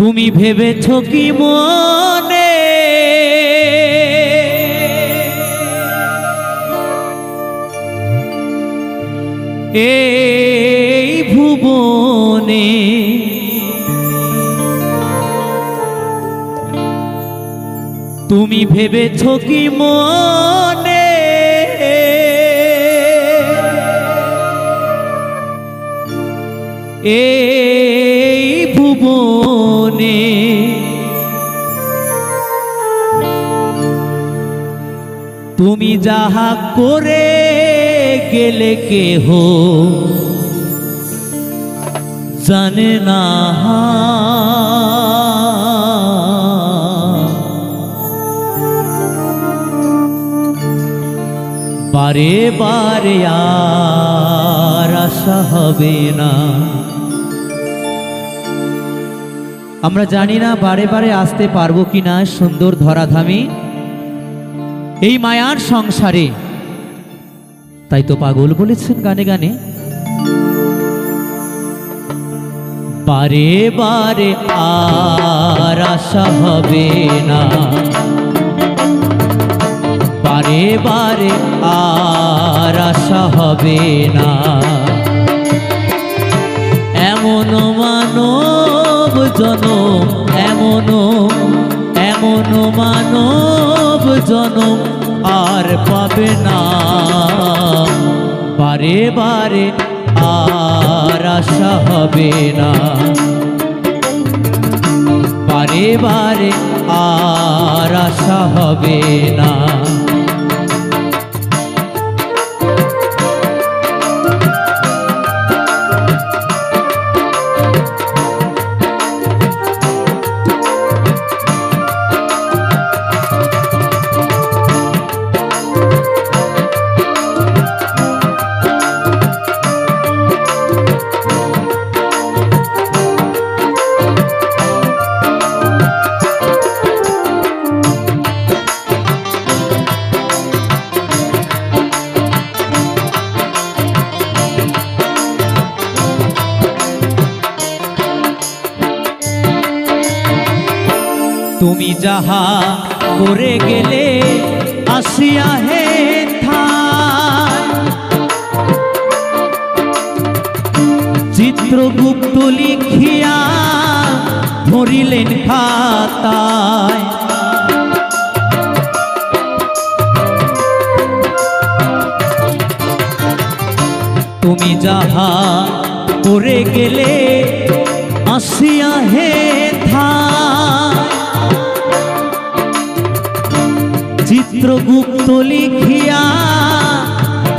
তুমি ভেবেছ কি মনে এই ভুবনে তুমি ভেবেছ কি মনে এই ভুবনে তুমি যাহা করে গেলে কেহ জানে না বারে বারে আর আশা হবে না। আমরা জানি না বারে বারে আসতে পারবো কিনা সুন্দর ধরাধামে এই মায়ার সংসারে। তাই তো পাগল বলেছেন গানে গানে, বারে বারে আর আশা হবে না, বারে বারে আর আশা হবে না। এমন মানব জনম, এমন মানব জনম আর পাবে না, বারে বারে আর আশা হবে না, বারে বারে আর আশা হবে না। তুমি যাহা করে গেলে আসিয়া হে চিত্রগুপ্ত লিখিয়া ধরিলেন খাতায়। তুমি যাহা করে গেলে আসিয়া হে চিত্রগুপ্ত লিখিয়া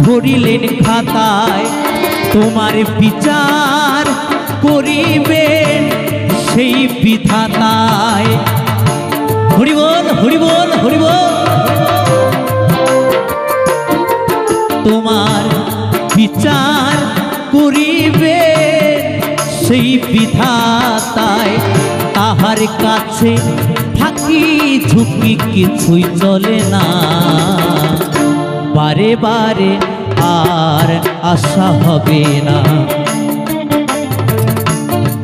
ধরিলেন খাতায়। তোমার বিচার করিবেন সেই বিধাতায়। হরি বল হরি বল হরি বল। তোমার বিচার করিবেন সেই বিধাতায়। তাহার কাছে থাকি ঝুঁকি কিছুই চলে না, বারে বারে আর আশা হবে না,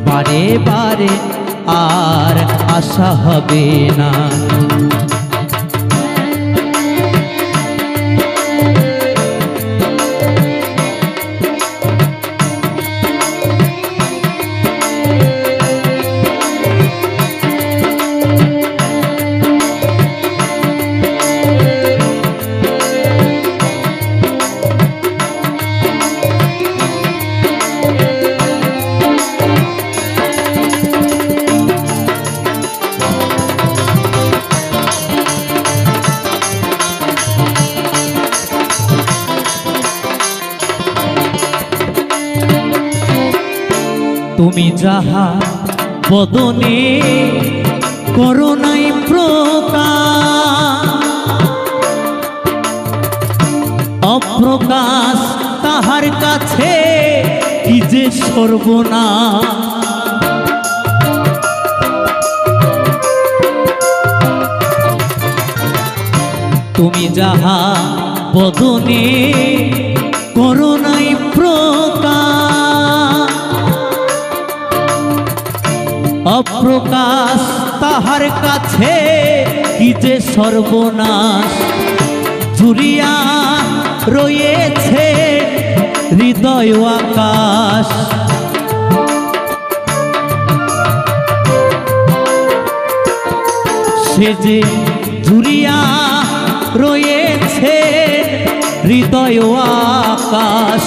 বারে বারে আর আশা হবে না। তুমি যাহা বদনে করোনাই প্রকাশ, অপ্রকাশ তাহার কাছে কি যে সর্বনাশ। তুমি যাহা বদনে করোনাই প্রকাশ, অপ্রকাশ তাহার কাছে কি যে সর্বনাশ, জুড়িয়া রয়েছে হৃদয় আকাশ। সে যে জুড়িয়া রয়েছে হৃদয় আকাশ,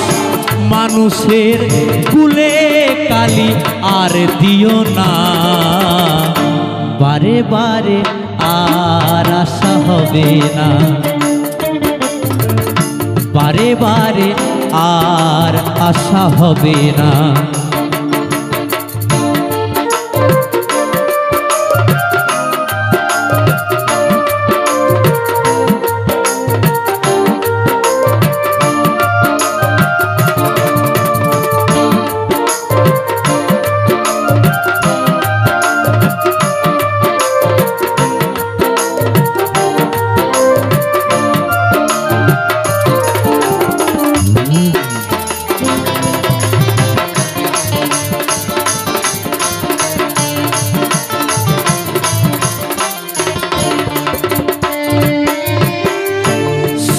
মানুষের কুলে কালি আর দিও না, বারে বারে আর আশা হবে না, বারে বারে আর আশা হবে না।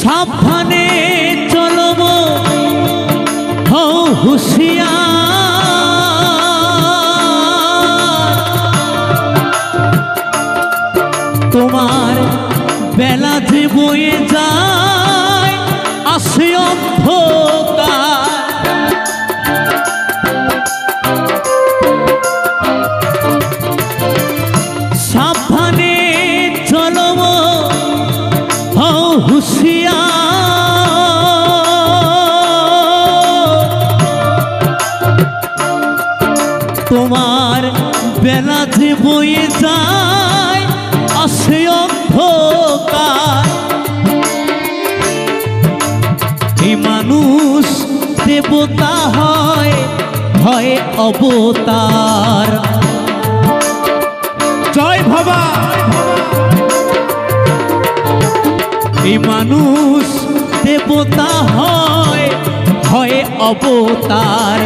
সাবধানে চলব হও হুঁশিয়ার, তোমার বেলা যে বয়ে যায় আসে অন্ধকার। সাবধানে চলব হও হুঁশিয়ার, তোমার বেলা যে বয়ে যায় আসে অন্ধকার। এই মানুষ দেবতা হয় হয় অবতার। জয় ভবা। এই মানুষ দেবতা হয় হয় অবতার।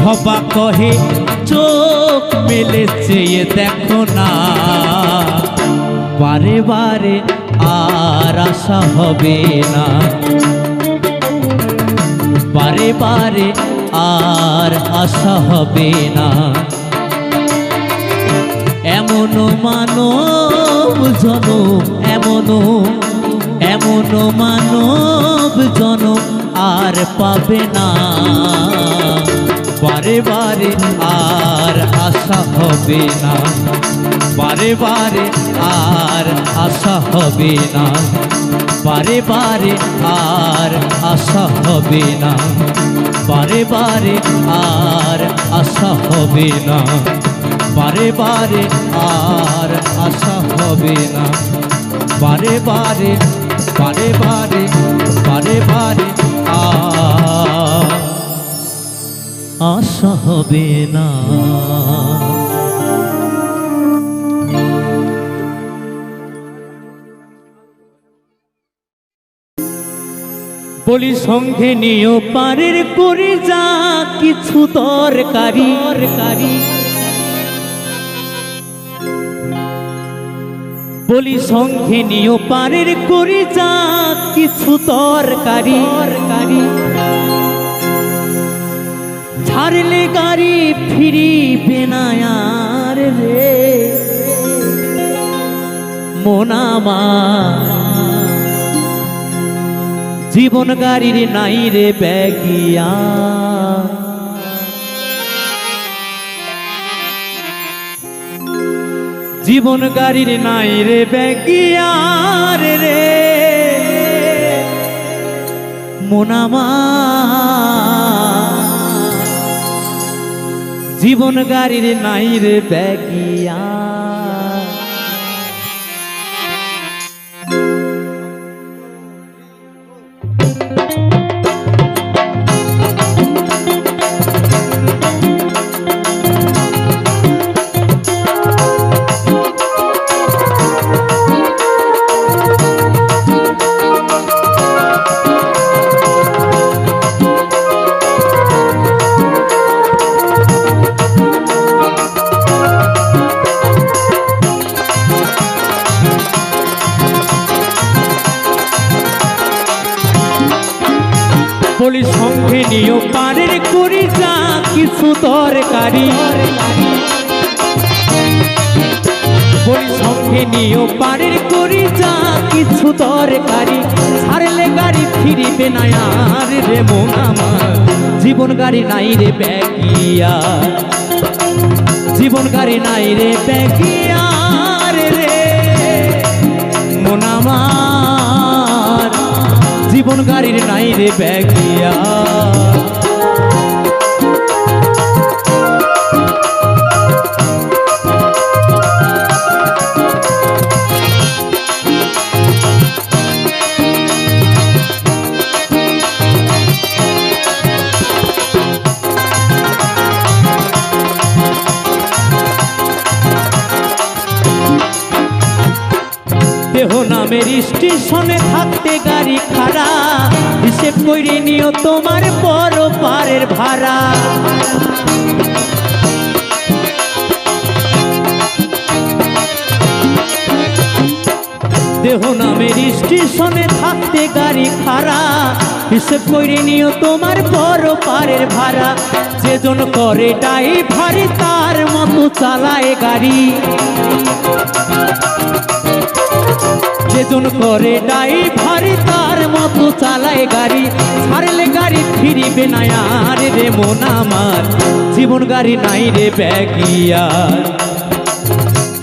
ভবা কহে চোখ মেলে চেয়ে দেখো না, বারে বারে আর আশা হবে না, বারে বারে আর আশা হবে না। এমন মানব জনম, এমন মানব জনম আর পাবে না, বারে বারে আর আশা হবে না, বারে বারে আর আশা হবে না, বারে বারে আর আশা হবে না, বারে বারে আর আশা হবে না, বারে বারে আর আশা হবে না, বারে বারে বারে বারে বারে বারে আর আশা হবে না। বলি সঙ্গে নিও পারের করে যা কিছু দরকারি, বলি সঙ্গে নিও পারের করে যা কিছু দরকারি। ছাড়লে গাড়ি ফিরিবে না আর রে মোনামা, জীবন গাড়ির নাই রে ব্যাগিয়া। জীবন গাড়ির নাই রে ব্যাগিয়ার রে মোনামা, জীবন গাড়ির নাই রে ব্যাগিয়া। কিছু দরকারি, বলি সঙ্গে নিও পারের করি যা কিছু দরকারি, ছাড়লে গাড়ি ফিরিবে না আর রে মন আমার, জীবন গাড়ি নাই রে ব্যাগিয়া, জীবন গাড়ি নাই রে ব্যাগিয়া রে মন আমার, জীবন গাড়ির নাই রে ব্যাগিয়া। দেহ নামের স্টেশনে থাকতে গাড়ি খাড়া, হিসেব করে নিও তোমার বড় পারের ভাড়া, দেহ নামের স্টেশনে থাকতে গাড়ি খাড়া, হিসেব করে নিও তোমার বড় পারের ভাড়া, যেজন করে ড্রাইভারি তার মতো চালায় গাড়ি, যেজন করে ড্রাইভারি তার মতো চালায় গাড়ি, ছাড়লে গাড়ি ফিরিবে না আর রে মন আমার, জীবন গাড়ি নাই রে ব্যাগিয়া,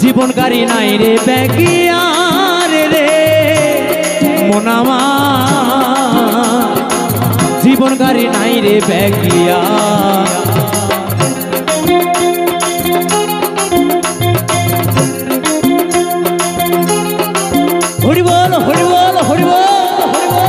জীবন গাড়ি নাই রে ব্যাগিয়া রে মন আমার, জীবন গাড়ি নাই রে ব্যাগিয়া। হরি বল হরি বল হরি বল হরি বল।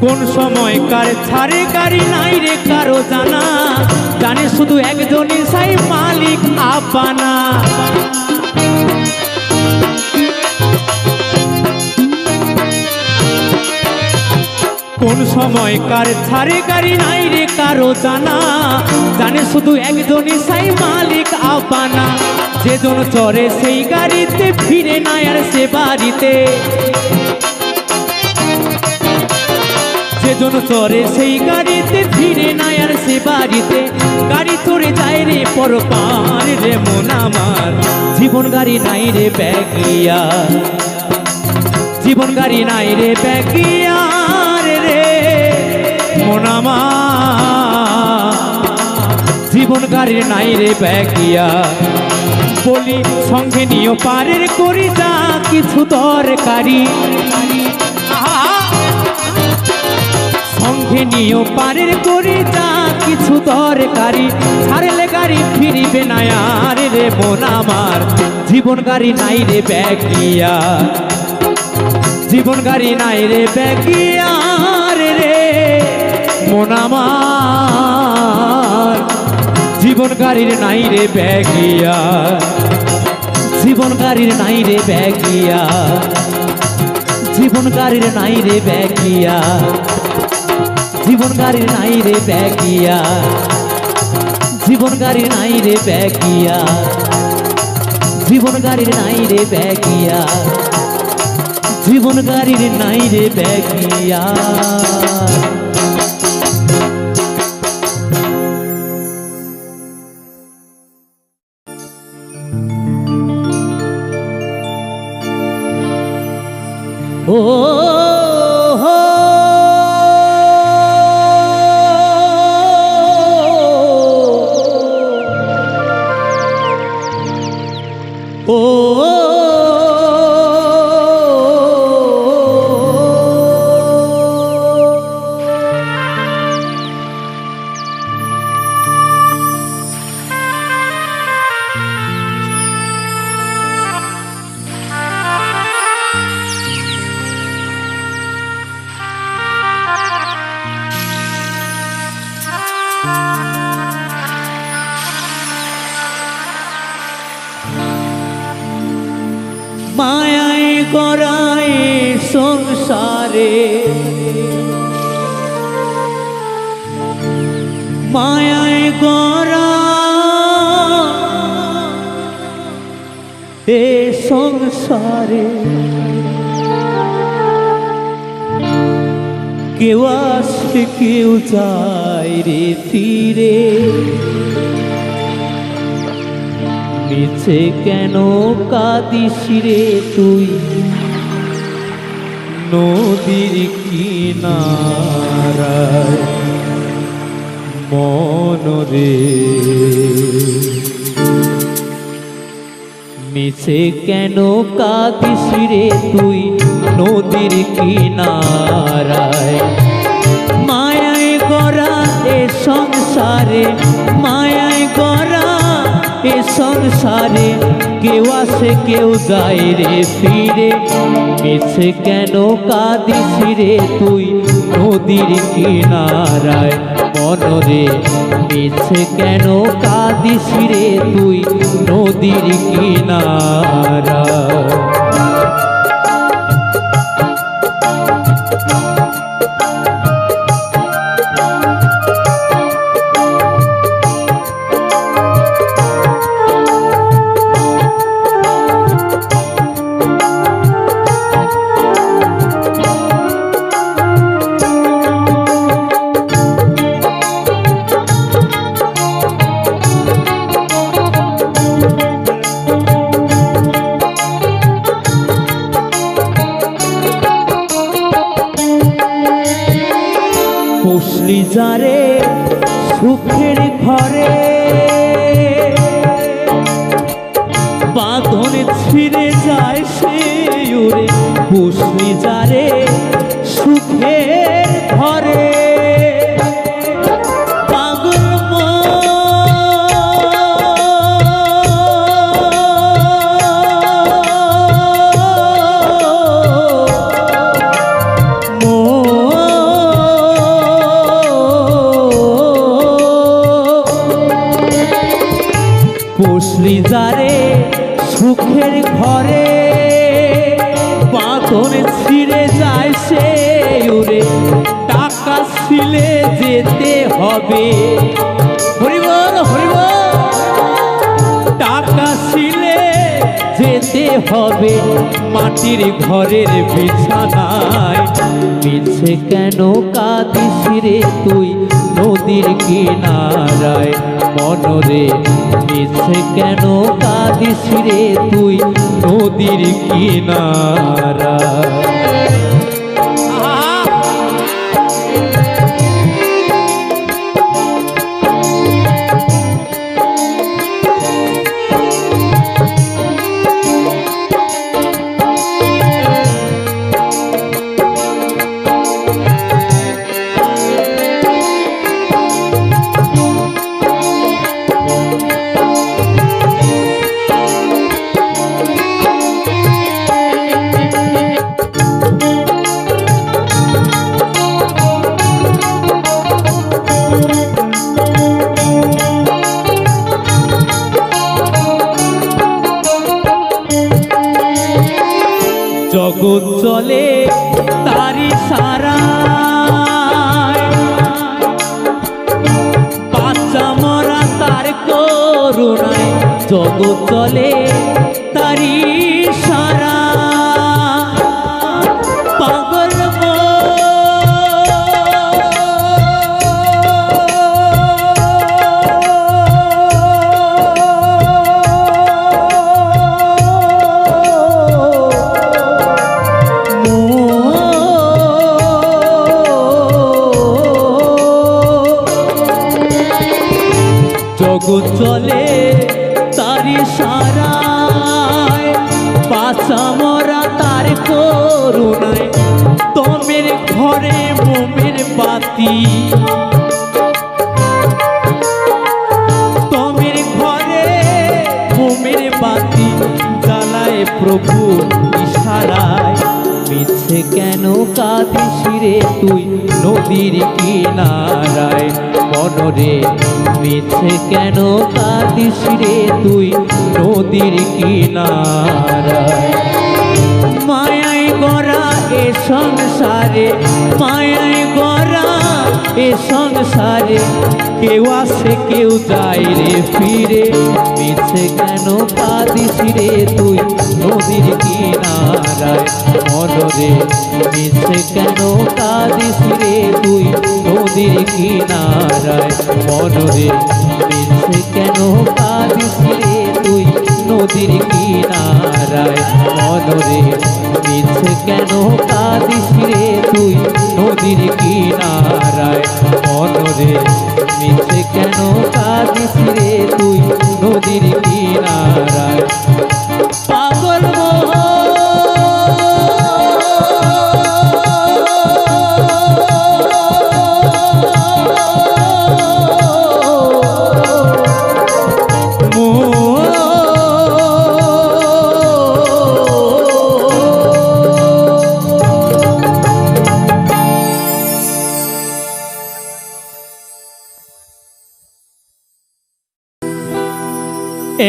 কোন সময় কার ছাড়ে গাড়ি নাই রে কারো জানা, জানে শুধু একজনই সাই মালিক আপানা, কোন সময় কার ছাড়ে গাড়ি নাই রে কারো জানা, জানে শুধু একজনই সাই মালিক আপানা, যেজন চড়ে সেই গাড়িতে ফিরে না আর সে বাড়িতে, যেজন চড়ে সেই গাড়িতে ফিরে না আর সে বাড়িতে, গাড়ি চড়ে যায় রে পরপার রে মন আমার, জীবন গাড়ি নাই রে ব্যাগিয়া, জীবন গাড়ি নাই রে ব্যাগিয়া রে মন আমার, জীবন গাড়ি নাই রে ব্যাগিয়া, বলি সঙ্গে নিও পারের করি যা কিছু দরকারি, সঙ্গে নিও পারের করি যা কিছু দরকারি, ছাড়লে গাড়ি ফিরিবে না আর রে মন আমার, জীবন গাড়ি নাই রে ব্যাগিয়া, জীবন গাড়ি নাই রে ব্যাগিয়া রে মন আমার, জীবন গাড়ির নাই রে ব্যাগিয়া, জীবন গাড়ির নাই রে ব্যাগিয়া, জীবন গাড়ির নাই রে ব্যাগিয়া, জীবন গাড়ির নাই রে ব্যাগিয়া, জীবন গাড়ির নাই রে ব্যাগিয়া, জীবন গাড়ির নাই রে ব্যাগিয়া, জীবন গাড়ির নাই রে ব্যাগিয়া। ও মায়ায় গড়ায় সংসারে মায়ায় গড়া এ সংসারে কেউ আসে কেউ যায় রে ফিরে, মিছে কেন কাঁদিস রে তুই নদীর কিনারায় মন রে। মিছে কেন কাঁদিস রে তুই নদীর কিনারায়, মায়ায় গড়া এ সংসারে, মায়ায় গড়া এ সংসারে কেউ আসে কেউ যায় রে ফিরে, মিছে কেন কাঁদিস রে তুই নদীর কিনারায় মন রে। মিছে কেন কাঁদিস রে তুই নদীর কিনারায়। পুষলি যারে সুখের ঘরে, বাঁধন ছিঁড়ে যায় সে উড়ে, পুষলি যারে সুখের ঘরে, পাগল পুষলি যারে সুখের ঘরে, বাঁধন ছিঁড়ে যায় সে উড়ে, টাকা ছিলে যেতে হবে, হরিবল হরিবল, টাকা ছিলে যেতে হবে মাটির ঘরের বিছানায়, মিছে কেন কাঁদিস রে তুই নদীর কিনারায় মন রে। মিছে কেন কাঁদিস রে তুই নদীর কিনারায়। জগৎ চলে তারি সারা, বাচ্চা মরা তার করুণায়, জগৎ চলে তারি সারা, পাগল জগৎ চলে তারি সারায়, বাঁচা মরা তার করুণায়, তোমের ঘরে মোমের বাতি, তোমের ঘরে মোমের বাতি জ্বালায় প্রভু ইশারায়, মিছে কেন কাঁদিস রে তুই নদীর কিনারায় মন রে। মিছে কেন কাঁদিস রে তুই নদীর কিনারায়, মায়ায় গড়া এ সংসারে, মায়ায় গড়া এ সংসারে কেউ আসে কেউ যায় রে ফিরে মিছে কেন কাঁদিস রে তুই নদীর কিনারায় মনরে মিছে কেন কাঁদিস রে তুই নদীর কিনারায় মনরে মিছে কেন কাঁদিস রে তুই নদীর কিনারায় মনরে মিছে কেন কাঁদিস রে তুই নদীর কিনারায় মনরে মিছে কেন কাঁদিস রে তুই নদীর কিনারায় পাগল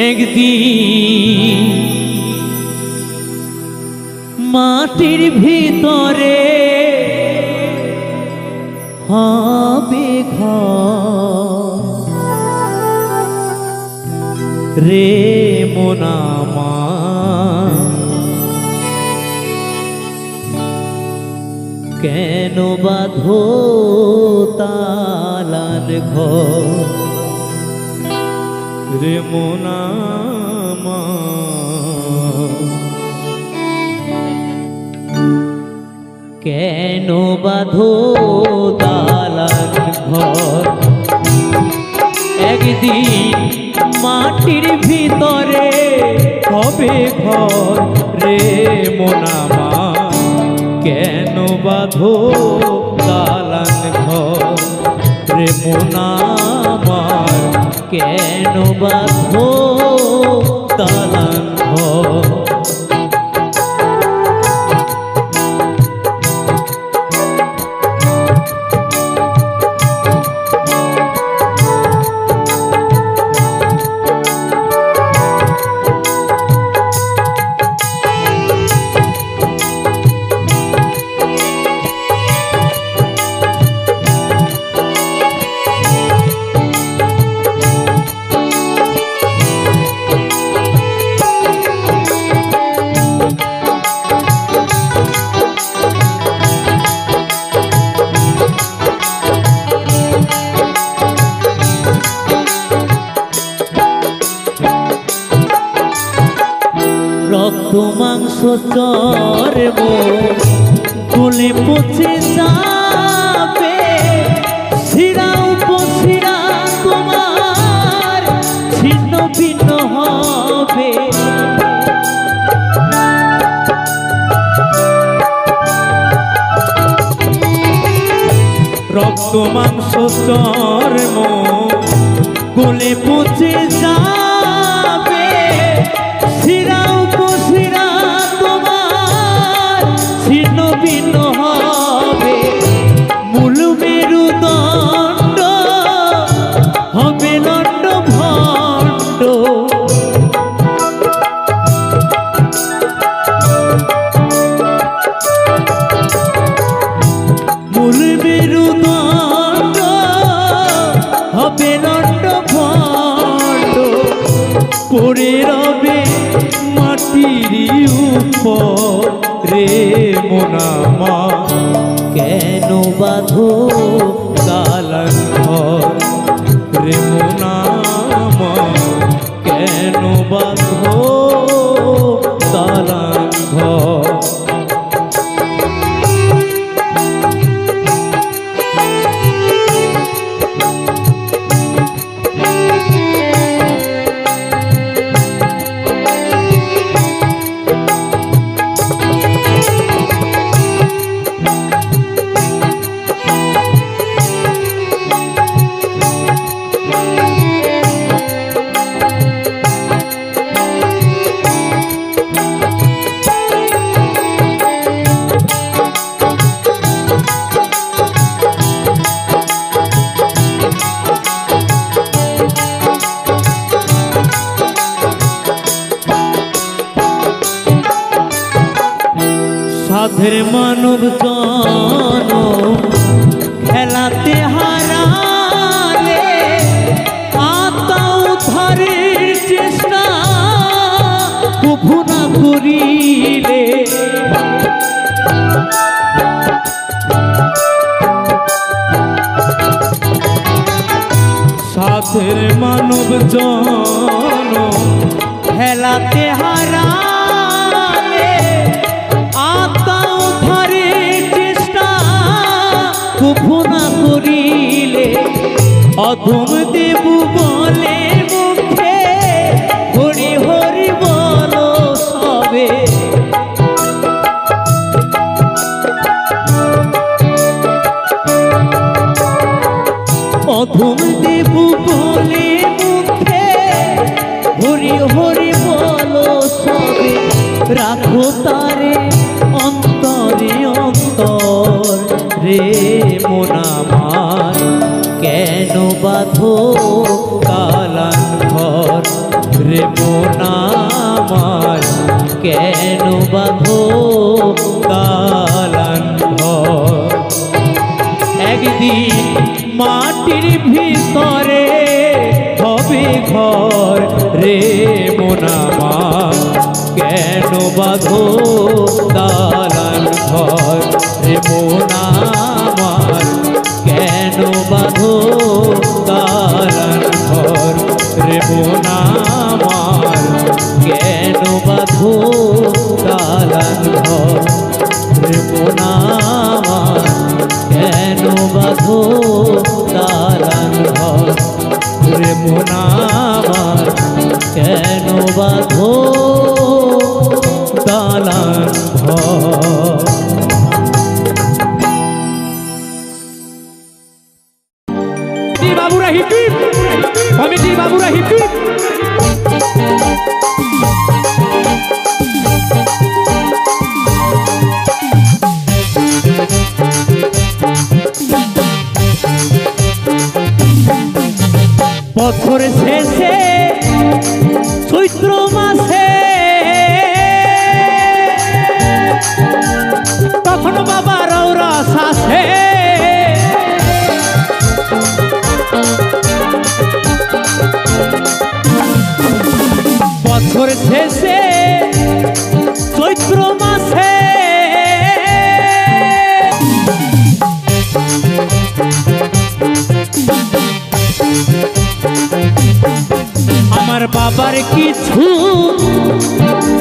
একদিন মাটির ভিতরে হবে ঘর রে মোনামা কেন বাঁধো তালার ঘর রে মোনামা কেন বাঁধো দালান ঘর একদিন মাটির ভিতরে হবে ঘর রে মোনামা কেন বাঁধো দালান ঘর রে মোনামা কেন বাঁধো দালান ঘর রক্ত মাংস চর্ম গলে পচে যাবে শিরা উপশিরা তোমার ছিন্ন ভিন্ন হবে রক্ত মাংস চর্ম গলে পচে যাবে শিরা উপশিরা তোমার ছিন্ন ভিন্ন হবে মূল মেরুদণ্ড হবে দণ্ড ভণ্ড মূল মেরুদণ্ড হবে দণ্ড ভণ্ড পড়ে রবে মাটির উপর রে মোনামা কেন বাঁধো দালান ঘর রে মোনামা কেন বাঁধো দালান ঘর সাধের মানব জন খেলাতে জন হেলাতে হারালে আত্মা উদ্ধারের চেষ্টা কভু না করিলে অধম দেব বলে মুখে হরি হরি বলো সবে অধম দেব বলে মুখে হরি হরি বলো সবে রাখো তারে অন্তরে অন্তর রে মন আমার কেন বাঁধো কালান ঘর রে মন আমার কেন বাঁধো কালান ঘর একদিন মাটির ভিতরে হবে ঘর রে মন আমার কেন বাঁধো দালান ঘর রে মন আমার কেন বাঁধো দালান ঘর রে মন আমার কেন বাঁধো দালান ঘর রে মন আমার কেন বাঁধো দালান ঘর রে মন আমার কেন বাঁধো দালান ঘর। বাবুরা হিপি কমিটির বাবুরা হিপি বছর শেষে চৈত্র মাসে তখন বাবা রৌরা শাসে বছর শেষে চৈত্র মাসে আমার বাবার কিছু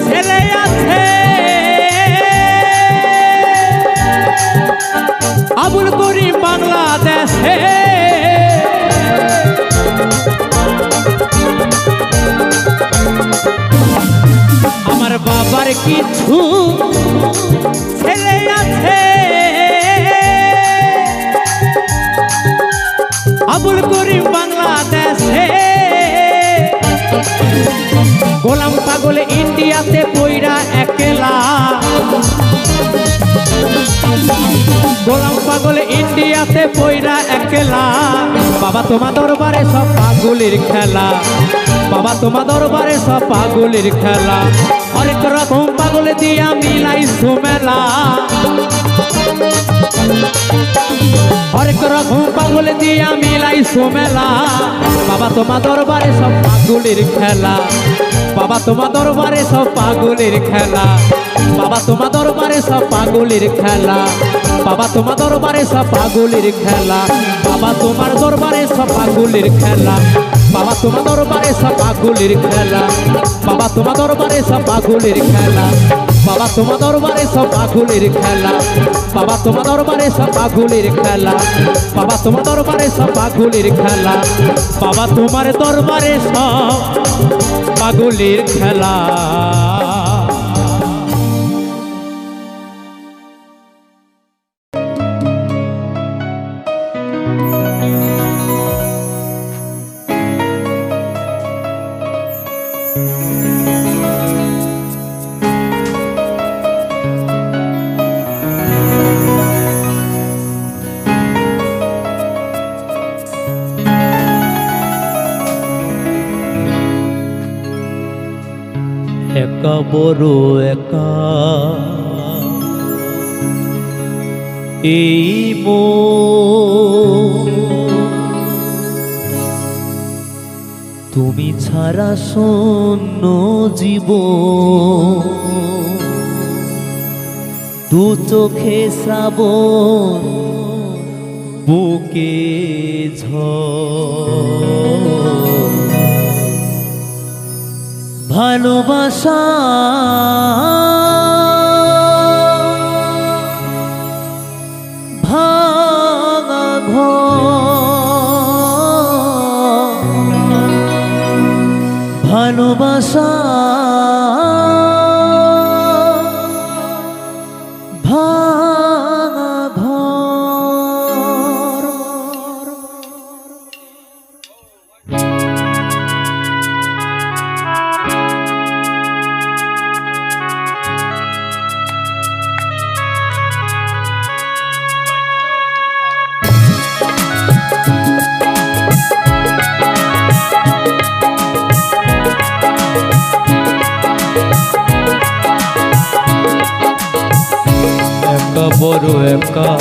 ছেলে আছে আবুল করিম বাংলাদেশে আমার বাবার কিছু ছেলে আছে আবুল করিম বাংলাদেশে গোলাম পাগলে ইন্ডিয়াতে পইরা একলা গোলাম পাগলে ইন্ডিয়াতে পইরা একলা বাবা তোমার দরবারে সব পাগলের খেলা বাবা তোমার দরবারে সব পাগলের খেলা হরেক রকম পাগল দিয়া মিলাইছো মেলা হরেক রকম পাগল দিয়া মিলাইছো মেলা বাবা তোমার দরবারে সব পাগলের খেলা বাবা তোমার দরবারে সব পাগলের খেলা বাবা তোমার দরবারে সব পাগলের খেলা বাবা তোমার দরবারে সব পাগলের খেলা বাবা তোমার দরবারে সব পাগলের খেলা বাবা তোমার দরবারে সব পাগলের খেলা বাবা তোমার দরবারে সব পাগলের খেলা বাবা তোমার দরবারে সব পাগলের খেলা বাবা তোমার দরবারে সব পাগলের খেলা বাবা তোমার দরবারে সব পাগলের খেলা বাবা তোমার দরবারে সব পাগলের খেলা একা বড় একা এই তুমি ছাড়া শূন্য জীবন দু চোখে শ্রাবণ বুকে ঝড় ভালোবাসা ভাঙা ঘর, ভালোবাসা ভাঙা ঘর। একা বড় একা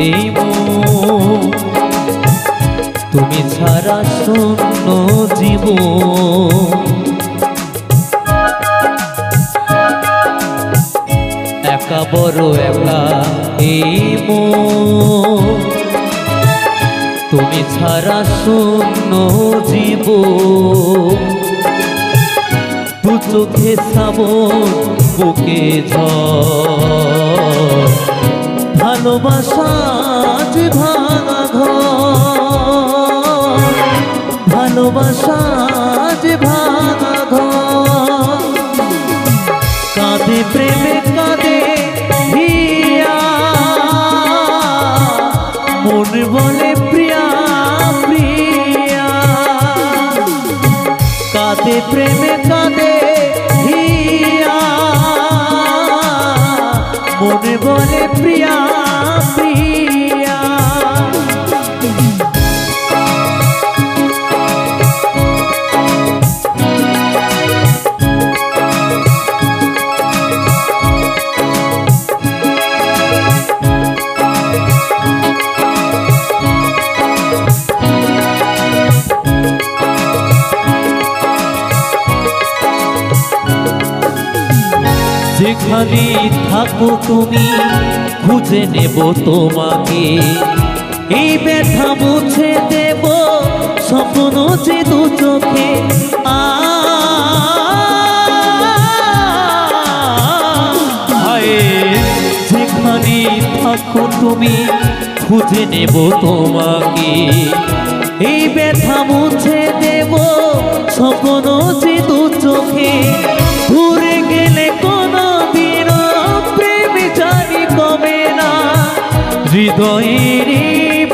এই মন, তুমি ছাড়া শূন্য জীবন। একা বড় একা এই মন, তুমি ছাড়া শূন্য জীবন। দু চোখে শ্রাবণ বুকে ঝড়, ভালোবাসা যে ভাঙা ঘর, ভালোবাসা যে ভাঙা ঘর। কাঁদে প্রেমে কাঁদে হিয়া, মন বলে প্রিয়া প্রিয়া। কাঁদে প্রেমে কাঁদে হিয়া, মনে বলে প্রিয়া প্রিয়া। যেখানে থাকো তুমি খুঁজে নেব তোমাকে, এই ব্যথা মুছে দেব স্বপ্ন যে দু চোখে। যেখানে থাকো তুমি খুঁজে নেব তোমাকে, এই ব্যথা মুছে দেব স্বপ্ন যে দু চোখে। ঘুরে গেলে কোনো দিন প্রেম জানি কমে না, হৃদয়ের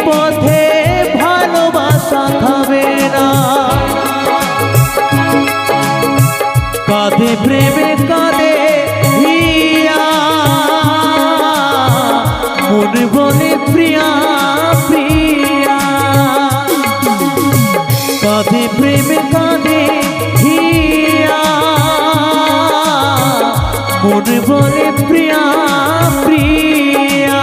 পথে ভালোবাসা থামে না। কাঁদে প্রেমে কাঁদে হিয়া, মন বলে প্রিয়া প্রিয়া। কাঁদে প্রেমে কাঁদে হিয়া, মন বলে প্রিয়া প্রিয়া।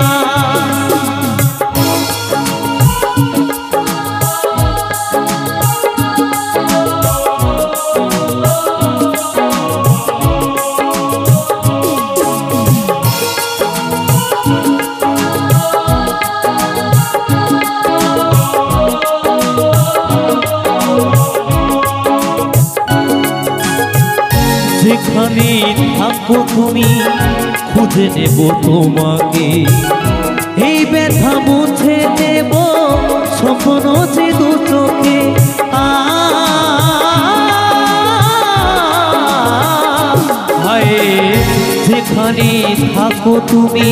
যেখানে থাকো তুমি খুঁজে নেব তোমাকে, এই ব্যথা মুছে দেব স্বপ্ন যে দু চোখে। যেখানে থাকো তুমি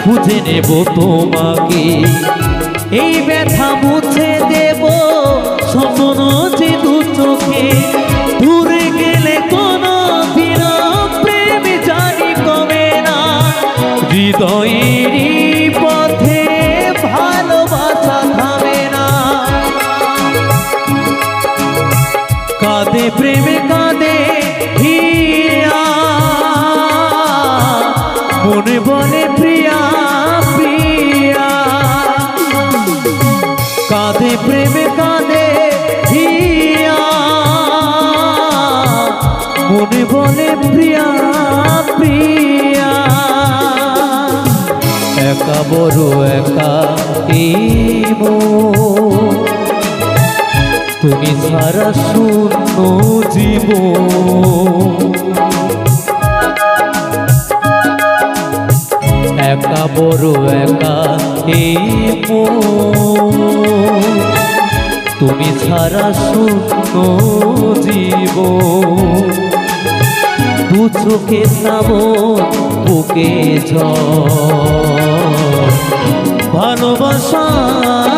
খুঁজে নেব তোমাকে, এই ব্যথা মুছে দেব স্বপ্ন যে দু চোখে। দূরে গেলে কোনো দিন প্রেম জানি কমে না, হৃদয়ের পথে ভালোবাসা থামে না। কাঁদে প্রেমে কাঁদে হিয়া, মনে বলে প্রিয়া প্রিয়া। কাঁদে প্রেমে কাঁদে হিয়া, মনে বলে প্রিয়া প্রিয়া। একা বড় একা এই মন, তুমি ছাড়া শূন্য জীবন, একা বড় একা এই মন, তুমি ছাড়া শূন্য জীবন, দু চোখে শ্রাবণ বুকে ঝড়, ভালোবাসা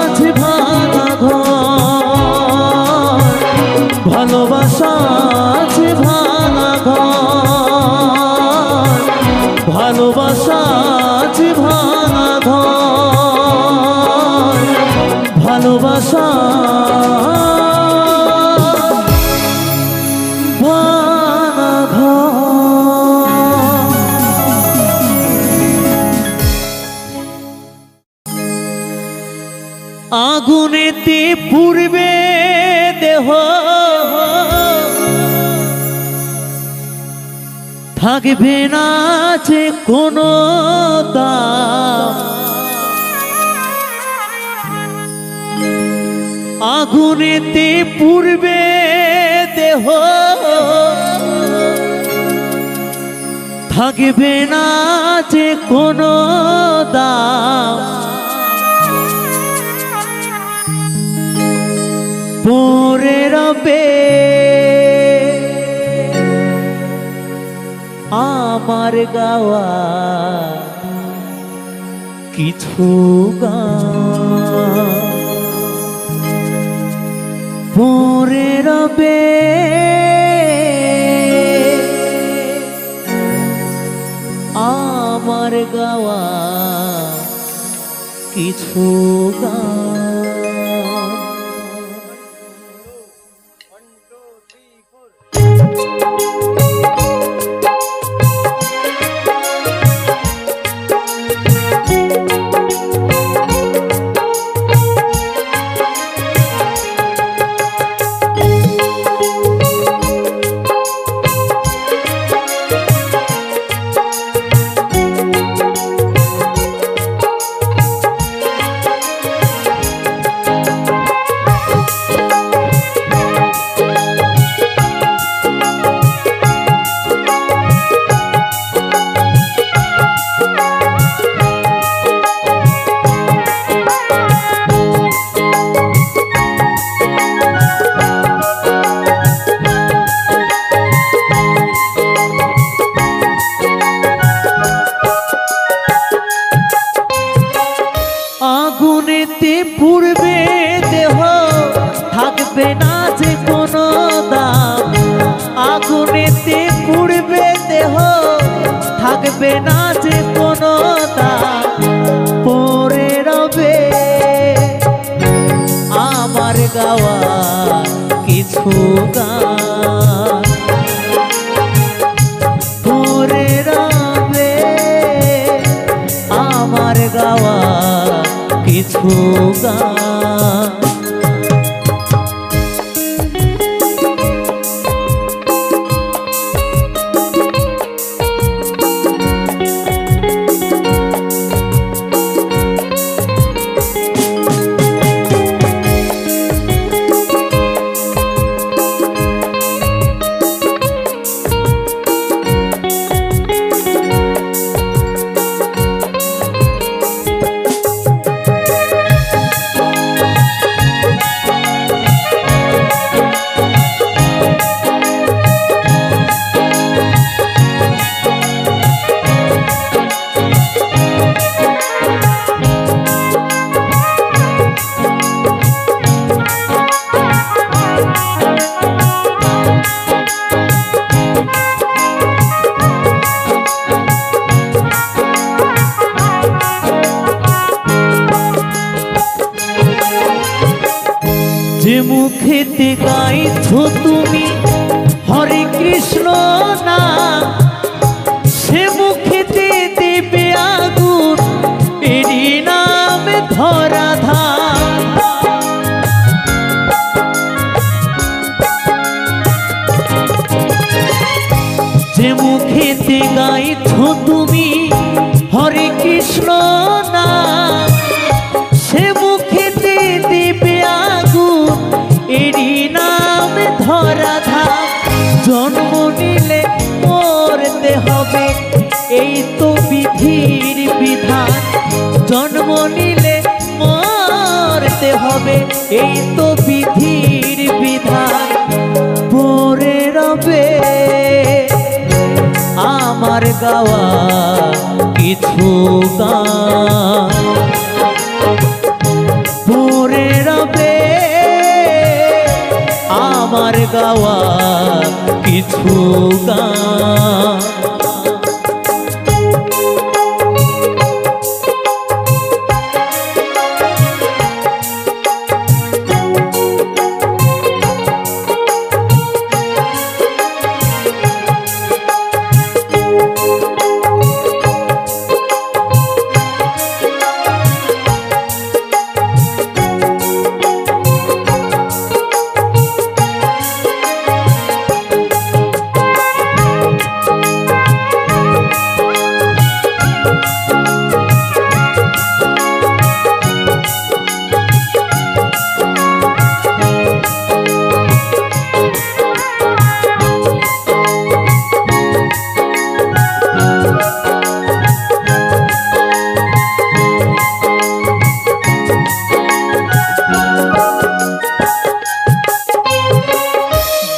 আছে ভাঙা ঘর, ভালোবাসা আছে ভাঙা ঘর, ভালোবাসা আছে ভাঙা ঘর, ভালোবাসা ভাঙা ঘর। আগুনেতে পুড়বে দেহ, থাকবে না যে কোনো দাম, আগুনেতে পুড়বে দেহ, থাকবে না যে কোনো দাম, পড়ে রবে আমার গাওয়া কিছু গান, পড়ে রবে আমার গাওয়া কিছু গান। আগুনেতে পুড়বে দেহ, থাকবে না যে কোনো দাম, আগুনেতে পুড়বে দেহ, থাকবে না যে কোনো দাম, পড়ে রবে আমার গাওয়া কিছু গান, পড়ে রবে আমার গাওয়া কিছু গান। যে মুখেতে গাইছো তুমি হরে কৃষ্ণ নাম, সে মুখেতে দেবে আগুন এরই নাম ধরাধাম। যে মুখেতে গাইছো তুমি হরে কৃষ্ণ নাম, সে মুখেতে দেবে আগুন এরই গাইতে হবে, এই তো বিধির বিধান পড়ে রবে আমার গাওয়া কিছু গান পড়ে রবে আমার গাওয়া কিছু গান।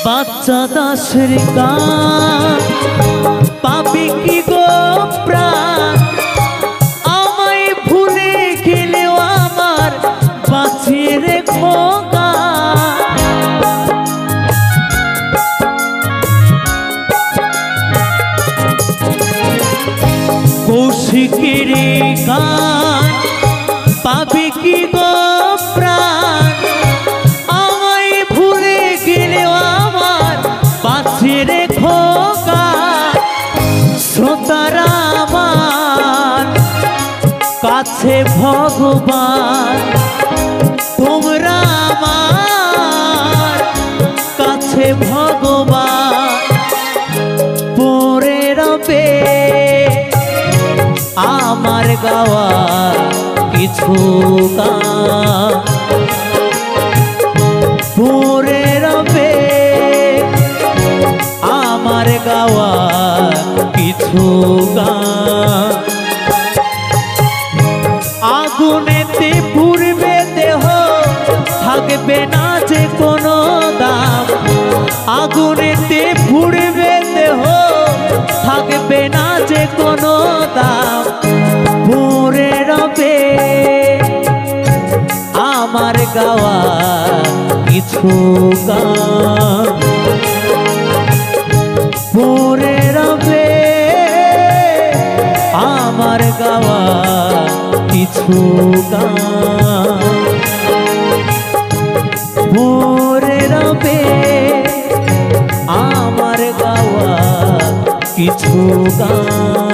বাচ্চা দাসের গান পাবি কি গো প্রাণ, আমায় ভুলে গেলেও আমার বাঁচিয়ে রেখো গান। কৌশিকের গান পাবি কি গো প্রাণ, আমায় ভুলে গেলেও বাঁচিয়ে রেখো গান। শ্রোতারা আমার কাছে ভগবান, তোমরা আমার কাছে ভগবান পড়ে রবে আমার গাওয়া কিছু গান পড়ে রবে আমার গাওয়া কিছু গান। আগুনেতে পুড়বে দেহ থাকবে না যে কোনো দাম, আগুনেতে পুড়বে দেহ থাকবে না যে কোনো দাম পড়ে রবে আমার গাওয়া কিছু গান পড়ে রবে আমার গাওয়া কিছু গান পড়ে রবে আমার গাওয়া কিছু গান।